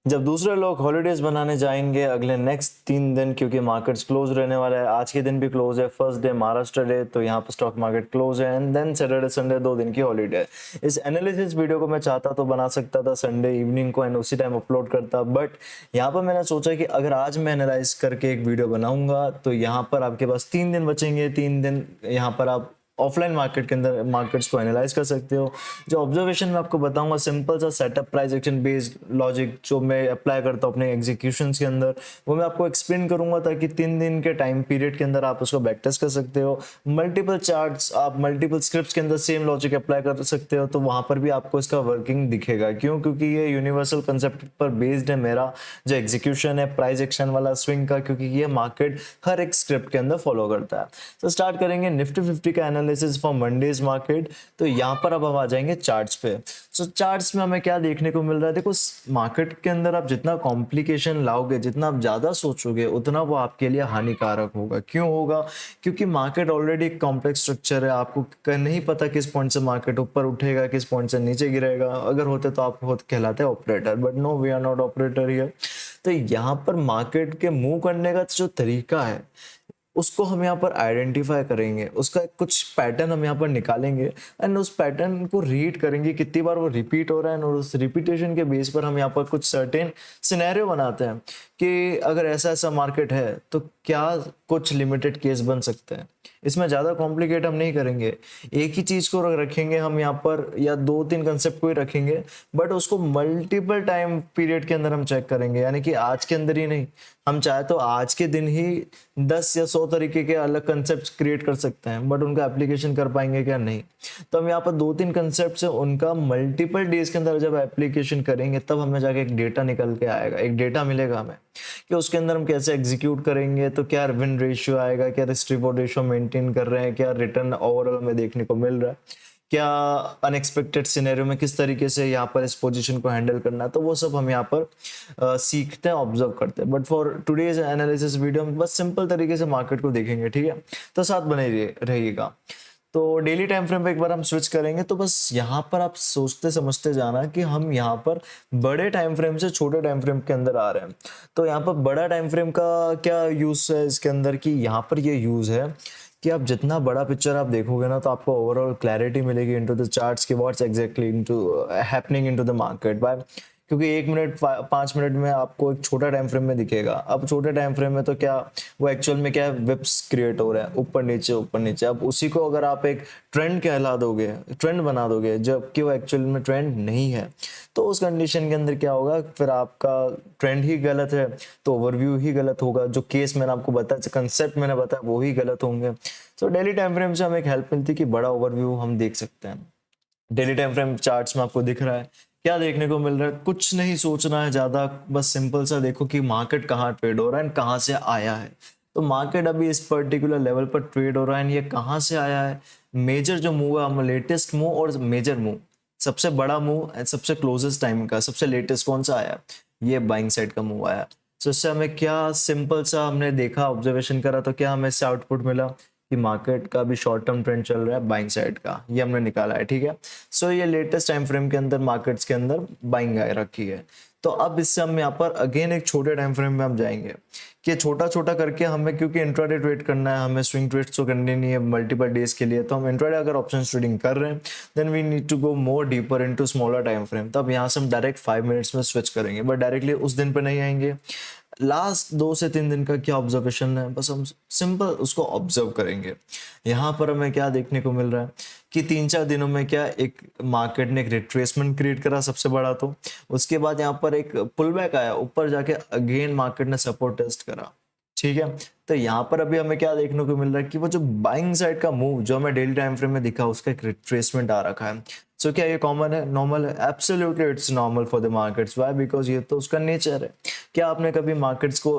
जब दूसरे लोग हॉलीडेज बनाने जाएंगे अगले नेक्स्ट 3 दिन, क्योंकि मार्केट्स क्लोज रहने वाला है। आज के दिन भी क्लोज है, फर्स्ट डे महाराष्ट्र डे, तो यहाँ पर स्टॉक मार्केट क्लोज है एंड देन सैटरडे संडे 2 दिन की हॉलीडे है। इस एनालिसिस वीडियो को मैं चाहता तो बना सकता था संडे इवनिंग को एंड उसी टाइम अपलोड करता, बट यहाँ पर मैंने सोचा कि अगर आज मैं एनालाइज करके एक वीडियो बनाऊंगा तो यहाँ पर आपके पास 3 दिन बचेंगे। 3 दिन यहाँ पर आप ऑफलाइन मार्केट के अंदर मार्केट्स को एनालाइज कर सकते हो। जो ऑब्जर्वेशन मैं आपको बताऊंगा, सिंपल सा setup price action based logic जो मैं अप्लाई करता हूँ अपने एग्जीक्यूशंस के अंदर, वो मैं आपको एक्सप्लेन करूंगा ताकि 3 दिन के टाइम पीरियड के अंदर आप उसको बैक टेस्ट कर सकते हो। मल्टीपल चार्ट्स, आप मल्टीपल स्क्रिप्ट्स के अंदर सेम लॉजिक अप्लाई कर सकते हो, तो वहां पर भी आपको इसका वर्किंग दिखेगा। क्यों? क्योंकि ये यूनिवर्सल कंसेप्ट पर बेस्ड है मेरा जो एग्जीक्यूशन है प्राइस एक्शन वाला स्विंग का, क्योंकि ये मार्केट हर एक स्क्रिप्ट के अंदर फॉलो करता है। तो स्टार्ट करेंगे निफ्टी 50 का एनालिसिस फॉर मंडेज मार्केट। तो यहाँ पर अब हम आ जाएंगे चार्ट्स पे। सो चार्ट्स में हमें क्या देखने को मिल रहा है? देखो, मार्केट के अंदर आप जितना कॉम्प्लिकेशन लाओगे, जितना आप ज्यादा सोचोगे, उतना वो आपके लिए हानिकारक होगा। क्यों होगा? क्योंकि मार्केट ऑलरेडी एक कॉम्प्लेक्स स्ट्रक्चर है। आपको नहीं पता किस पॉइंट से मार्केट ऊपर उठेगा, किस पॉइंट से नीचे गिरेगा। अगर होते तो आप खुद कहलाते operator, but no, we are not operator here. तो यहाँ पर मार्केट के मूव करने का जो तरीका है उसको हम यहाँ पर आइडेंटिफाई करेंगे, उसका कुछ पैटर्न हम यहाँ पर निकालेंगे एंड उस पैटर्न को रीड करेंगे कितनी बार वो रिपीट हो रहा है, और उस रिपीटेशन के बेस पर हम यहाँ पर कुछ सर्टेन सिनेरियो बनाते हैं कि अगर ऐसा ऐसा मार्केट है तो क्या कुछ लिमिटेड केस बन सकते हैं। इसमें ज़्यादा कॉम्प्लिकेट हम नहीं करेंगे, एक ही चीज़ को रखेंगे हम यहाँ पर, या 2-3 कंसेप्ट को ही रखेंगे, बट उसको मल्टीपल टाइम पीरियड के अंदर हम चेक करेंगे। यानी कि आज के अंदर ही नहीं, हम चाहे तो आज के दिन ही 10 या 100 तरीके के अलग कंसेप्ट क्रिएट कर सकते हैं, बट उनका एप्लीकेशन कर पाएंगे क्या? नहीं। तो हम यहाँ पर 2-3 कंसेप्ट है, उनका मल्टीपल डेज के अंदर जब एप्लीकेशन करेंगे तब हमें जाके एक डेटा निकल के आएगा, एक डेटा मिलेगा हमें कि उसके अंदर हम कैसे एग्जीक्यूट करेंगे। तो क्या विन रेशियो आएगा, क्या रिस्क रिवॉर्ड रेशियो मेंटेन कर रहे हैं, क्या रिटर्न ओवरऑल हमें देखने को मिल रहा है, क्या अनएक्सपेक्टेड सिनेरियो में किस तरीके से यहाँ पर इस पोजीशन को हैंडल करना है। तो वो सब हम यहाँ पर सीखते हैं, ऑब्जर्व करते हैं। But for today's analysis video हम बस सिंपल तरीके से मार्केट को देखेंगे, ठीक है? तो साथ बने रहिएगा। तो डेली टाइम फ्रेम पे एक बार हम स्विच करेंगे, तो बस यहाँ पर आप सोचते समझते जाना कि हम यहाँ पर बड़े टाइम फ्रेम से छोटे टाइम फ्रेम के अंदर आ रहे हैं। तो यहाँ पर बड़ा टाइम फ्रेम का क्या यूज है इसके अंदर, कि यहाँ पर ये यूज है कि आप जितना बड़ा पिक्चर आप देखोगे ना, तो आपको ओवरऑल क्लैरिटी मिलेगी इनटू द चार्ट्स की what's exactly into happening into the market बाय। क्योंकि 1 मिनट 5 मिनट में आपको एक छोटा टाइम फ्रेम में दिखेगा। अब छोटे टाइम फ्रेम में तो क्या वो एक्चुअल में क्या है, विप्स क्रिएट हो रहा है ऊपर नीचे ऊपर नीचे। अब उसी को अगर आप एक ट्रेंड कहला दोगे, ट्रेंड बना दोगे, जबकि वो एक्चुअल में ट्रेंड नहीं है, तो उस कंडीशन के अंदर क्या होगा, फिर आपका ट्रेंड ही गलत है तो ओवरव्यू ही गलत होगा। जो केस मैंने आपको बताया, कंसेप्ट मैंने बताया, वो ही गलत होंगे। तो डेली टाइम फ्रेम से हमें एक हेल्प मिलती है कि बड़ा ओवरव्यू हम देख सकते हैं। डेली टाइम फ्रेम चार्ट्स में आपको दिख रहा है क्या देखने को मिल रहा है? कुछ नहीं सोचना है ज्यादा, बस सिंपल सा देखो कि मार्केट कहाँ ट्रेड हो रहा है एंड कहाँ से आया है। तो मार्केट अभी इस पर्टिकुलर लेवल पर ट्रेड हो रहा है एंड ये कहाँ से आया है। मेजर जो मूव है, हम लेटेस्ट मूव और मेजर मूव, सबसे बड़ा मूव एंड सबसे क्लोजेस्ट टाइम का सबसे लेटेस्ट कौन सा आया? ये बाइंग साइड का मूव आया। तो इससे हमें क्या सिंपल सा हमने देखा, ऑब्जर्वेशन करा, तो क्या हमें इससे आउटपुट मिला कि मार्केट का भी शॉर्ट टर्म ट्रेंड चल रहा है बाइंग साइड का, ये हमने निकाला है, ठीक है? सो ये लेटेस्ट टाइम फ्रेम के अंदर मार्केट्स के अंदर बाइंग आ रखी है। तो अब इससे हम यहाँ पर अगेन एक छोटे टाइम फ्रेम में हम जाएंगे कि छोटा छोटा करके हमें, क्योंकि इंट्राडे ट्रेड करना है, हमें स्विंग ट्रेड्स तो करनी नहीं है मल्टीपल डेज के लिए। तो हम इंट्राडे अगर ऑप्शन ट्रेडिंग कर रहे हैं, then we need to go more deeper into smaller time frame. तब यहाँ से हम डायरेक्ट 5 मिनट्स में स्विच करेंगे, बट डायरेक्टली उस दिन पे नहीं आएंगे। लास्ट 2 से 3 दिन का क्या ऑब्जर्वेशन है, बस हम सिंपल उसको ऑब्जर्व करेंगे। यहाँ पर हमें क्या देखने को मिल रहा है कि 3-4 दिनों में क्या एक मार्केट ने एक रिट्रेसमेंट क्रिएट करा सबसे बड़ा, तो उसके बाद यहाँ पर एक पुल बैक आया ऊपर जाके, अगेन मार्केट ने सपोर्ट टेस्ट करा, ठीक है? तो यहाँ पर अभी हमें क्या देखने को मिल रहा है कि वो जो बाइंग साइड का मूव जो हमें डेली टाइम फ्रेम में दिखा, उसका एक रिट्रेसमेंट आ रखा है। सो क्या ये कॉमन है, नॉर्मल है? Absolutely it's normal for the markets. Why? Because ये तो उसका नेचर है। क्या आपने कभी मार्केट्स को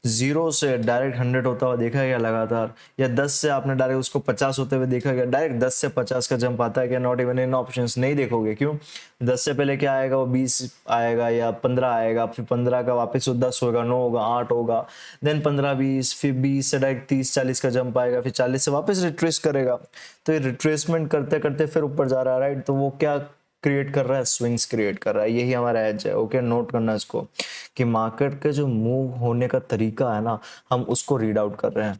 0 से डायरेक्ट 100 होता हुआ देखा है क्या लगातार, या 10 से आपने डायरेक्ट उसको 50 होते हुए देखा क्या? डायरेक्ट 10 से 50 का जंप आता है क्या? नॉट इवन इन ऑप्शंस, नहीं देखोगे। क्यों? 10 से पहले क्या आएगा, वो 20 आएगा या 15 आएगा, फिर 15 का वापस 10 होगा, 9 होगा, 8 होगा, देन 15-20, फिर 20 से डायरेक्ट 30-40 का जंप आएगा, फिर 40 से वापस रिट्रेस करेगा। तो ये रिट्रेसमेंट करते करते फिर ऊपर जा रहा है, राइट? तो वो क्या क्रिएट कर रहा है? स्विंग्स क्रिएट कर रहा है। यही हमारा एज है, ओके? नोट करना इसको कि मार्केट के जो मूव होने का तरीका है ना, हम उसको रीड आउट कर रहे हैं।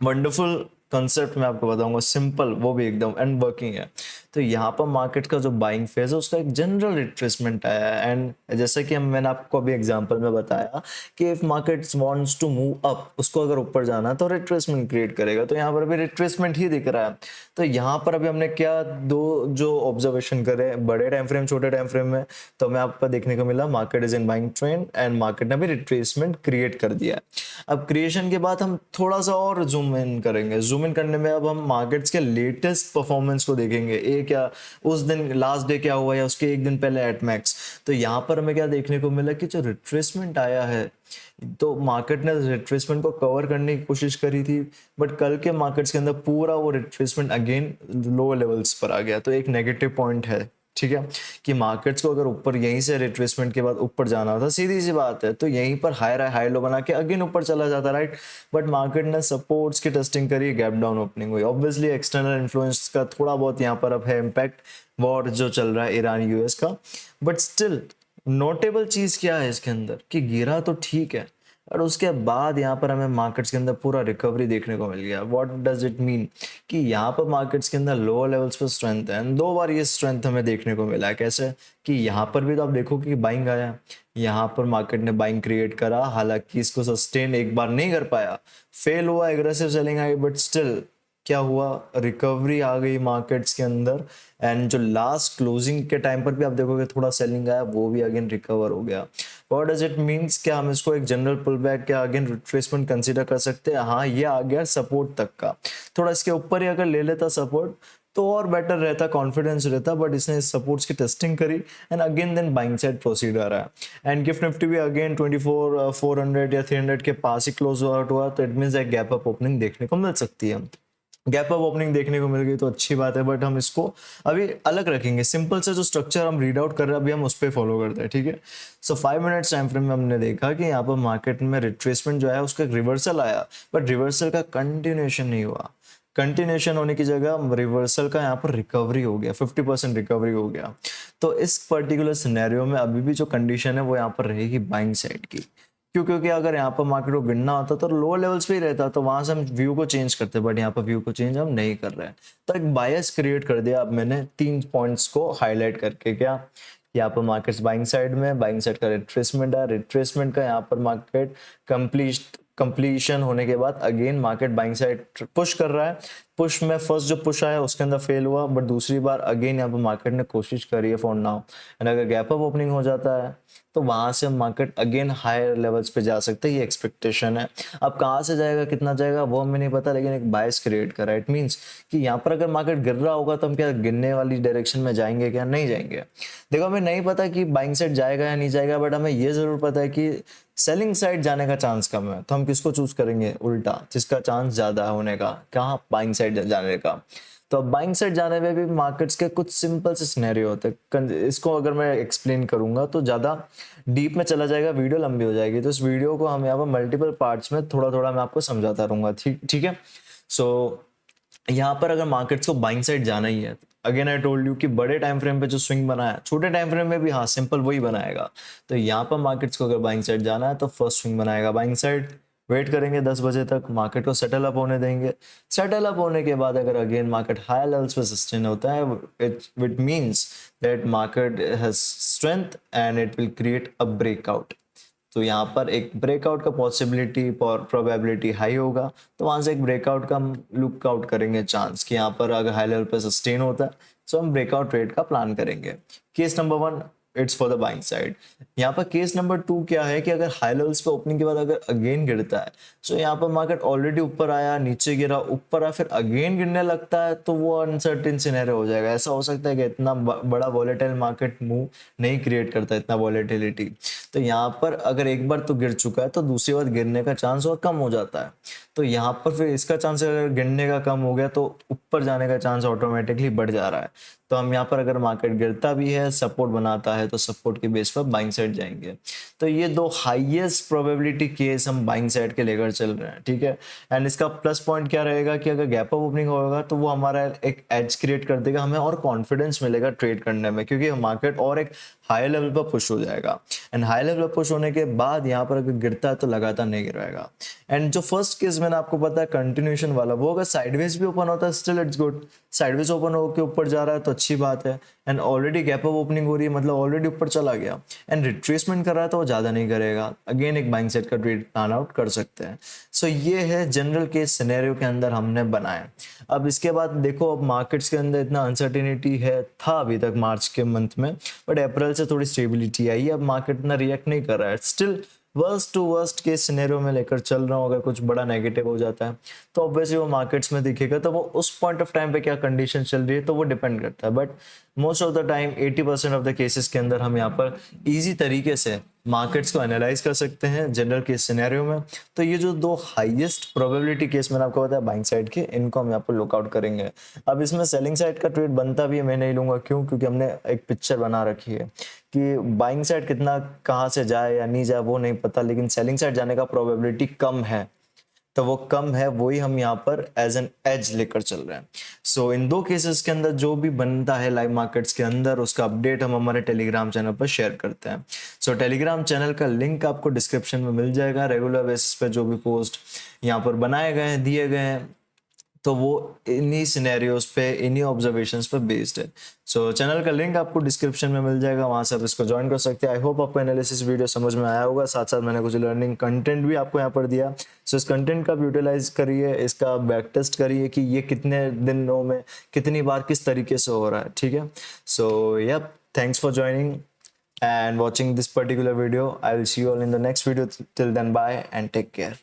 वंडरफुल कंसेप्ट मैं आपको बताऊंगा, सिंपल वो भी एकदम एंड वर्किंग है। तो यहाँ पर मार्केट का जो बाइंग फेज है उसका एक जनरल रिट्रेसमेंट आया है, एंड जैसे कि मैंने आपको अभी एग्जांपल में बताया कि if market wants to move up, उसको अगर ऊपर जाना है तो रिट्रेसमेंट क्रिएट करेगा, तो यहाँ पर अभी रिट्रेसमेंट ही दिख रहा है। तो यहाँ पर अभी हमने क्या दो जो ऑब्जर्वेशन करे, बड़े टाइम फ्रेम छोटे टाइम फ्रेम में, तो हमें आपको देखने को मिला market is in buying trend and market ने भी रिट्रेसमेंट क्रिएट कर दिया है। अब क्रिएशन के बाद हम थोड़ा सा और जूम इन करेंगे। जूम इन करने में अब हम मार्केट्स के लेटेस्ट परफॉर्मेंस को देखेंगे, एक क्या उस दिन लास्ट डे क्या हुआ या उसके एक दिन पहले एट मैक्स। तो यहाँ पर हमें क्या देखने को मिला कि जो रिट्रेसमेंट आया है, तो मार्केट ने रिट्रेसमेंट को कवर करने की कोशिश करी थी, बट कल के मार्केट्स के अंदर पूरा वो रिट्रेसमेंट अगेन लो लेवल्स पर आ गया। तो एक नेगेटिव पॉइंट है, ठीक है, कि मार्केट्स को अगर ऊपर यहीं से रिट्रेसमेंट के बाद ऊपर जाना था, सीधी सी बात है, तो यहीं पर हाई लो बना के अगेन ऊपर चला जाता, राइट। बट मार्केट ने सपोर्ट्स की टेस्टिंग करी, गैप डाउन ओपनिंग हुई। ऑब्वियसली एक्सटर्नल इन्फ्लुएंस का थोड़ा बहुत यहाँ पर अब है इम्पैक्ट, वॉर जो चल रहा है ईरान यूएस का, बट स्टिल नोटेबल चीज क्या है इसके अंदर कि गिरा तो ठीक है, और उसके बाद यहाँ पर हमें मार्केट्स के अंदर पूरा रिकवरी देखने को मिल गया। व्हाट डज इट मीन कि यहाँ पर मार्केट्स के अंदर लोअर लेवल्स पर स्ट्रेंथ है, दो बार ये स्ट्रेंथ हमें देखने को मिला है। कैसे कि यहाँ पर भी तो आप देखो कि बाइंग आया, यहाँ पर मार्केट ने बाइंग क्रिएट करा, हालांकि इसको सस्टेन एक बार नहीं कर पाया, फेल हुआ, aggressive selling I, but still क्या हुआ, रिकवरी आ गई मार्केट्स के अंदर। एंड जो लास्ट क्लोजिंग के टाइम पर भी आप देखोगे थोड़ा सेलिंग आया, वो भी अगेन रिकवर हो गया। व्हाट डज इट मीन्स, क्या हम इसको एक जनरल पुल बैक या अगेन रिट्रेसमेंट कंसीडर कर सकते हैं? हाँ, ये आ गया सपोर्ट तक का, थोड़ा इसके ऊपर ही अगर ले लेता सपोर्ट तो और बेटर रहता, कॉन्फिडेंस रहता, बट इसने सपोर्ट्स की टेस्टिंग करी and again then buying side proceed आ रहा है। एंड गिफ्ट निफ्टी भी अगेन 24,400 या 300 के पास ही क्लोज आउट हुआ, तो इट मीन्स एक गैप अप ओपनिंग देखने को मिल सकती है। गैप अप ओपनिंग देखने को मिल गई तो अच्छी बात है, बट हम इसको अभी अलग रखेंगे। सिंपल से जो स्ट्रक्चर हम रीड आउट कर रहे हैं अभी हम उस पर फॉलो करते हैं, ठीक है। सो 5 मिनट्स टाइम फ्रेम में हमने देखा कि यहाँ पर मार्केट में रिट्रेसमेंट जो है उसका एक रिवर्सल आया, बट रिवर्सल का कंटिन्यूएशन नहीं हुआ। कंटिन्यूएशन होने की जगह रिवर्सल का यहाँ पर रिकवरी हो गया, 50% रिकवरी हो गया। तो इस पर्टिकुलर सिनेरियो में अभी भी जो कंडीशन है वो यहाँ पर रहेगी बाइंग साइड की। क्यों? क्योंकि अगर यहाँ पर मार्केट को गिनना होता तो लोअर लेवल्स पे ही रहता, तो वहां से हम व्यू को चेंज करते, बट यहाँ पर व्यू को चेंज हम नहीं कर रहे हैं। तो एक बायस क्रिएट कर दिया अब मैंने 3 पॉइंट्स को हाईलाइट करके। क्या? यहाँ पर मार्केट्स बाइंग साइड में, बाइंग साइड का रिट्रेसमेंट है, रिट्रेसमेंट का यहाँ पर मार्केट कंप्लीशन होने के बाद again market buying side push कर रहा है। पुश में फर्स्ट जो पुश आया उसके अंदर फेल हुआ, बट दूसरी बार अगेन यहाँ पर मार्केट ने कोशिश करी है फॉर नाउ, एंड अगर गैप अप ओपनिंग हो जाता है तो वहां से मार्केट अगेन हायर लेवल्स पे जा सकते हैं, ये एक्सपेक्टेशन है। अब कहाँ से जाएगा, कितना जाएगा, वो हमें नहीं पता, लेकिन एक बायस क्रिएट करा। इट मींस कि यहाँ पर अगर मार्केट गिर रहा होगा तो हम क्या गिरने वाली डायरेक्शन में जाएंगे क्या? नहीं जाएंगे। देखो, हमें नहीं पता कि बाइंग साइड जाएगा या नहीं जाएगा, बट हमें ये जरूर पता है कि सेलिंग साइड जाने का चांस कम है, तो हम किसको चूज करेंगे? उल्टा, जिसका चांस ज्यादा होने का, कहाँ? बाइंग साइड जाने का। तो अब बाइंग साइड जाने में भी मार्केट्स के कुछ सिंपल से सिनेरियो होते हैं। इसको अगर मैं एक्सप्लेन करूंगा तो ज्यादा डीप में चला जाएगा, वीडियो लंबी हो जाएगी, तो इस वीडियो को हम यहाँ पर मल्टीपल पार्ट्स में थोड़ा थोड़ा मैं आपको समझाता रहूंगा, ठीक ठीक है। सो यहाँ पर अगर मार्केट्स को बाइंग साइड जाना ही है, अगेन आई टोल्ड यू कि बड़े टाइम फ्रेम पे जो स्विंग बनाया, छोटे टाइम फ्रेम में भी हाँ सिंपल वही बनाएगा। तो यहाँ पर मार्केट्स को अगर बाइंग साइड जाना है तो फर्स्ट स्विंग बनाएगा बाइंग साइड, वेट करेंगे 10 बजे तक, मार्केट को सेटल अप होने देंगे। सेटल अप होने के बाद अगर अगेन मार्केट हाई लेवल्स पे सस्टेन होता है, it means that market has strength and it will create a breakout. तो यहाँ पर एक ब्रेकआउट का पॉसिबिलिटी प्रोबेबिलिटी हाई होगा, तो वहां से एक ब्रेकआउट का हम लुक आउट करेंगे चांस कि यहाँ पर अगर हाई लेवल पे सस्टेन होता है तो हम ब्रेकआउट ट्रेड का प्लान करेंगे। Case number 1 it's for the buying side. यहाँ पर केस नंबर 2 क्या है कि अगर हाई लेवल्स पे ओपनिंग के बाद अगर अगेन गिरता है, सो यहाँ पर मार्केट ऑलरेडी ऊपर आया, नीचे गिरा, ऊपर आया, फिर अगेन गिरने लगता है, तो वो अनसर्टेन सिनेरियो हो जाएगा। ऐसा हो सकता है कि इतना बड़ा वॉलेटाइल मार्केट मूव नहीं क्रिएट करता, इतना वॉलेटिलिटी। तो यहाँ पर अगर एक बार तो गिर चुका है तो दूसरी बार गिरने का चांस और कम हो जाता है। तो यहाँ पर फिर इसका चांस अगर गिरने का कम हो गया तो ऊपर जाने का चांस ऑटोमेटिकली बढ़ जा रहा है। तो हम यहाँ पर अगर मार्केट गिरता भी है, सपोर्ट बनाता है, तो सपोर्ट के बेस पर बाइंग साइड जाएंगे। तो ये दो हाईएस्ट प्रोबेबिलिटी केस हम बाइंग साइड के लेकर चल रहे हैं, ठीक है। एंड इसका प्लस पॉइंट क्या रहेगा कि अगर गैप अप ओपनिंग होगा तो वो हमारा एक एज क्रिएट कर देगा, हमें और कॉन्फिडेंस मिलेगा ट्रेड करने में, क्योंकि मार्केट और एक हाई लेवल पर पुश हो जाएगा। एंड हाई लेवल पर पुश होने के बाद यहाँ पर अगर गिरता है तो लगातार नहीं गिरेगा। एंड जो फर्स्ट केस मैंने आपको पता है कंटिन्यूएशन वाला, वो अगर साइडवेज भी ओपन होता है still it's good. Sideways open होकर ऊपर जा रहा है तो अच्छी बात है। And already gap up opening हो रही है, मतलब ऑलरेडी ऊपर चला गया एंड रिट्रेसमेंट कर रहा है तो वो ज़्यादा नहीं करेगा, अगेन एक बाइंग साइड का ट्रेड प्लान आउट कर सकते हैं। सो ये है जनरल केस सिनेरियो के अंदर हमने बनाया। अब इसके बाद देखो, अब मार्केट्स के अंदर इतना अनसर्टिनिटी है था अभी तक मार्च के मंथ में, बट अप्रैल से थोड़ी स्टेबिलिटी आई है। अब मार्केट इतना रिएक्ट नहीं कर रहा है, still worst to worst case scenario में लेकर चल रहा हूँ। अगर कुछ बड़ा नेगेटिव हो जाता है तो ऑब्वियसली वो मार्केट्स में दिखेगा, तो वो उस पॉइंट ऑफ टाइम पे क्या कंडीशन चल रही है तो वो डिपेंड करता है। But most of the time 80% of the cases के अंदर हम यहाँ पर इजी तरीके से मार्केट्स को एनालाइज कर सकते हैं जनरल केस सिनेरियो में। तो ये जो दो हाईएस्ट प्रोबेबिलिटी केस मैंने आपको बताया बाइंग साइड के, इनको हम यहाँ पर लुकआउट करेंगे। अब इसमें सेलिंग साइड का ट्रेड बनता भी है, मैं नहीं लूंगा। क्यों? क्योंकि हमने एक पिक्चर बना रखी है कि बाइंग साइड कितना कहाँ से जाए या नहीं जाए वो नहीं पता, लेकिन सेलिंग साइड जाने का प्रोबेबिलिटी कम है, तो वो कम है, वही हम यहाँ पर एज एन एज लेकर चल रहे हैं। सो इन दो केसेस के अंदर जो भी बनता है लाइव मार्केट्स के अंदर, उसका अपडेट हम हमारे टेलीग्राम चैनल पर शेयर करते हैं। सो टेलीग्राम चैनल का लिंक आपको डिस्क्रिप्शन में मिल जाएगा। रेगुलर बेसिस पे जो भी पोस्ट यहाँ पर बनाए गए हैं, दिए गए हैं, तो वो इन्हीं सिनेरियोज पे, इन्हीं ऑब्जर्वेशंस पे बेस्ड है। सो चैनल का लिंक आपको डिस्क्रिप्शन में मिल जाएगा, वहां से आप इसको ज्वाइन कर सकते हैं। आई होप आपको एनालिसिस वीडियो समझ में आया होगा, साथ साथ मैंने कुछ लर्निंग कंटेंट भी आपको यहाँ पर दिया। सो इस कंटेंट का आप यूटिलाइज करिए, इसका बैक टेस्ट करिए कि ये कितने दिनों में कितनी बार किस तरीके से हो रहा है, ठीक है। So yup, thanks for joining and watching this particular video. I will see you all in the next video. Till then, bye and take care.